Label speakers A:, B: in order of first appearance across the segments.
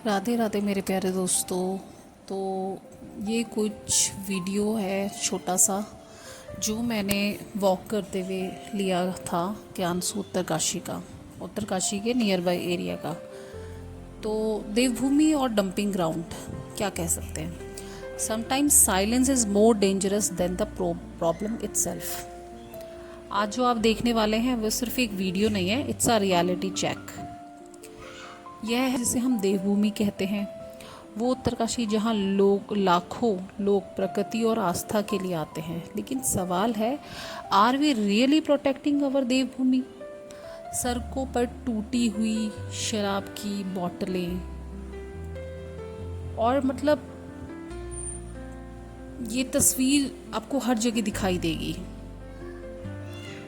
A: राधे राधे मेरे प्यारे दोस्तों। तो ये कुछ वीडियो है छोटा सा जो मैंने वॉक करते हुए लिया था ज्ञानसू उत्तरकाशी का, उत्तरकाशी के नियर बाय एरिया का। तो देवभूमि और डंपिंग ग्राउंड क्या कह सकते हैं। Sometimes silence is more dangerous than the problem itself. आज जो आप देखने वाले हैं वो सिर्फ एक वीडियो नहीं है, इट्स अ रियलिटी चेक। यह है जिसे हम देवभूमि कहते हैं, वो उत्तरकाशी जहाँ लोग लाखों लोग प्रकृति और आस्था के लिए आते हैं। लेकिन सवाल है, आर वी रियली प्रोटेक्टिंग अवर देवभूमि? सड़कों पर टूटी हुई शराब की बोतलें और मतलब ये तस्वीर आपको हर जगह दिखाई देगी।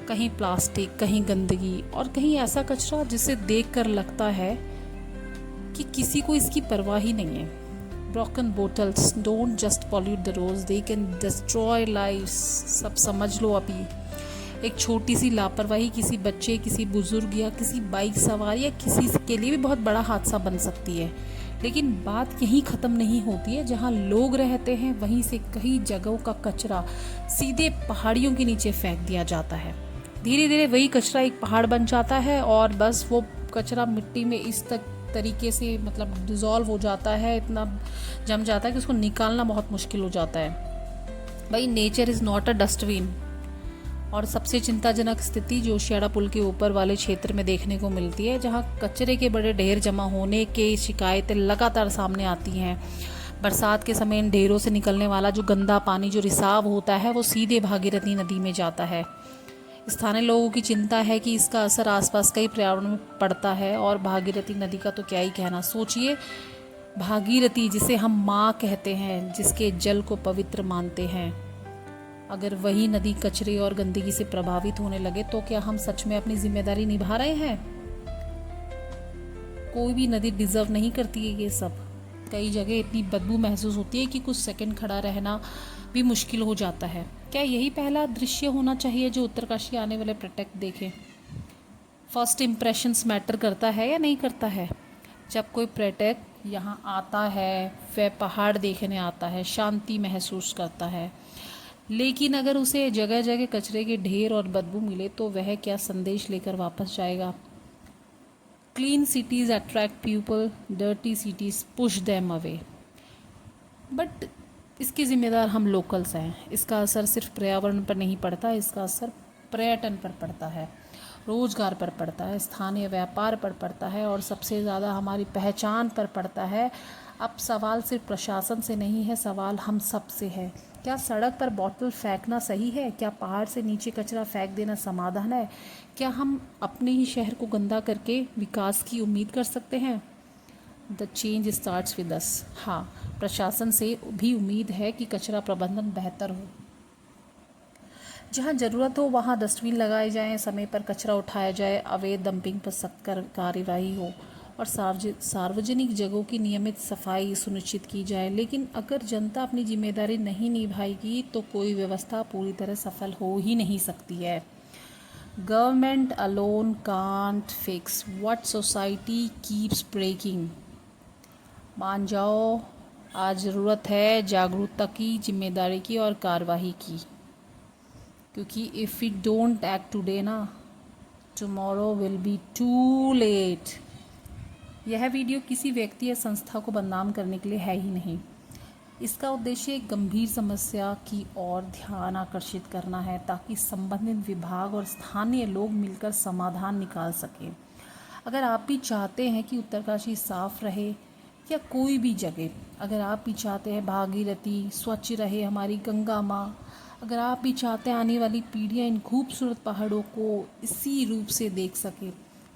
A: कहीं प्लास्टिक, कहीं गंदगी और कहीं ऐसा कचरा जिसे देखकर लगता है कि किसी को इसकी परवाह ही नहीं है। Broken bottles don't just pollute the roads, they can destroy lives. सब समझ लो अभी। एक छोटी सी लापरवाही किसी बच्चे, किसी बुजुर्ग या किसी बाइक सवार या किसी के लिए भी बहुत बड़ा हादसा बन सकती है। लेकिन बात यहीं ख़त्म नहीं होती है। जहाँ लोग रहते हैं वहीं से कई जगहों का कचरा सीधे पहाड़ियों के नीचे फेंक दिया जाता है। धीरे धीरे वही कचरा एक पहाड़ बन जाता है और बस वो कचरा मिट्टी में इस तरीके से मतलब डिज़ोल्व हो जाता है, इतना जम जाता है कि उसको निकालना बहुत मुश्किल हो जाता है। भाई nature is not a dustbin. और सबसे चिंताजनक स्थिति जोशियाड़ा पुल के ऊपर वाले क्षेत्र में देखने को मिलती है, जहां कचरे के बड़े ढेर जमा होने की शिकायतें लगातार सामने आती हैं। बरसात के समय इन ढेरों से निकलने वाला जो गंदा पानी, जो रिसाव होता है, वो सीधे भागीरथी नदी में जाता है। स्थानीय लोगों की चिंता है कि इसका असर आसपास कई पर्यावरण में पड़ता है। और भागीरथी नदी का तो क्या ही कहना। सोचिए, भागीरथी जिसे हम माँ कहते हैं, जिसके जल को पवित्र मानते हैं, अगर वही नदी कचरे और गंदगी से प्रभावित होने लगे तो क्या हम सच में अपनी जिम्मेदारी निभा रहे हैं? कोई भी नदी डिजर्व नहीं करती है ये सब। कई जगह इतनी बदबू महसूस होती है कि कुछ सेकंड खड़ा रहना भी मुश्किल हो जाता है। क्या यही पहला दृश्य होना चाहिए जो उत्तरकाशी आने वाले पर्यटक देखें? फर्स्ट इम्प्रेशंस मैटर करता है या नहीं करता है? जब कोई पर्यटक यहाँ आता है, वह पहाड़ देखने आता है, शांति महसूस करता है। लेकिन अगर उसे जगह जगह कचरे के ढेर और बदबू मिले तो वह क्या संदेश लेकर वापस जाएगा? Clean cities attract people, dirty cities push them away. But इसके ज़िम्मेदार हम लोकल्स हैं। इसका असर सिर्फ पर्यावरण पर नहीं पड़ता, इसका असर पर्यटन पर पड़ता है, रोज़गार पर पड़ता है, स्थानीय व्यापार पर पड़ता है और सबसे ज़्यादा हमारी पहचान पर पड़ता है। अब सवाल सिर्फ प्रशासन से नहीं है, सवाल हम सब से है। क्या सड़क पर बॉटल फेंकना सही है? क्या पहाड़ से नीचे कचरा फेंक देना समाधान है? क्या हम अपने ही शहर को गंदा करके विकास की उम्मीद कर सकते हैं? The change starts with us. हाँ, प्रशासन से भी उम्मीद है कि कचरा प्रबंधन बेहतर हो। जहाँ ज़रूरत हो वहाँ डस्टबिन लगाए जाएं, समय पर कचरा उठाया जाए, अवैध डंपिंग पर सख्त कार्रवाई हो और सार्वजनिक जगहों की नियमित सफाई सुनिश्चित की जाए। लेकिन अगर जनता अपनी जिम्मेदारी नहीं निभाएगी तो कोई व्यवस्था पूरी तरह सफल हो ही नहीं सकती है। Government alone can't fix what society keeps breaking. मान जाओ, आज ज़रूरत है जागरूकता की, जिम्मेदारी की और कार्रवाई की। क्योंकि if we don't act today ना, tomorrow will be too late. यह वीडियो किसी व्यक्ति या संस्था को बदनाम करने के लिए है ही नहीं। इसका उद्देश्य एक गंभीर समस्या की ओर ध्यान आकर्षित करना है, ताकि संबंधित विभाग और स्थानीय लोग मिलकर समाधान निकाल सकें। अगर आप भी चाहते हैं कि उत्तरकाशी साफ रहे या कोई भी जगह, अगर आप भी चाहते हैं भागीरथी स्वच्छ रहे, हमारी गंगा माँ, अगर आप भी चाहते हैं आने वाली पीढ़ियाँ इन खूबसूरत पहाड़ों को इसी रूप से देख सके,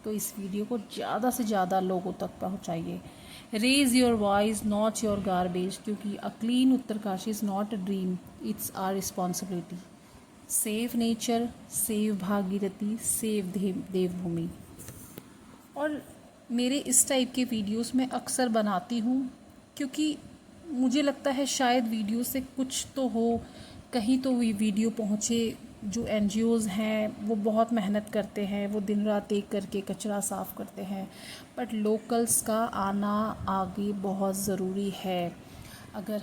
A: तो इस वीडियो को ज़्यादा से ज़्यादा लोगों तक पहुँचाइए। Raise your voice, not your garbage, क्योंकि a clean Uttarkashi is not a dream, it's our responsibility. Save nature, save Bhagirathi, save Devbhoomi. और मेरे इस टाइप के वीडियोस मैं अक्सर बनाती हूँ, क्योंकि मुझे लगता है शायद वीडियो से कुछ तो हो, कहीं तो वीडियो पहुँचे जो एनजीओज़ हैं वो बहुत मेहनत करते हैं, वो दिन रात एक करके कचरा साफ़ करते हैं, बट लोकल्स का आना आगे बहुत ज़रूरी है। अगर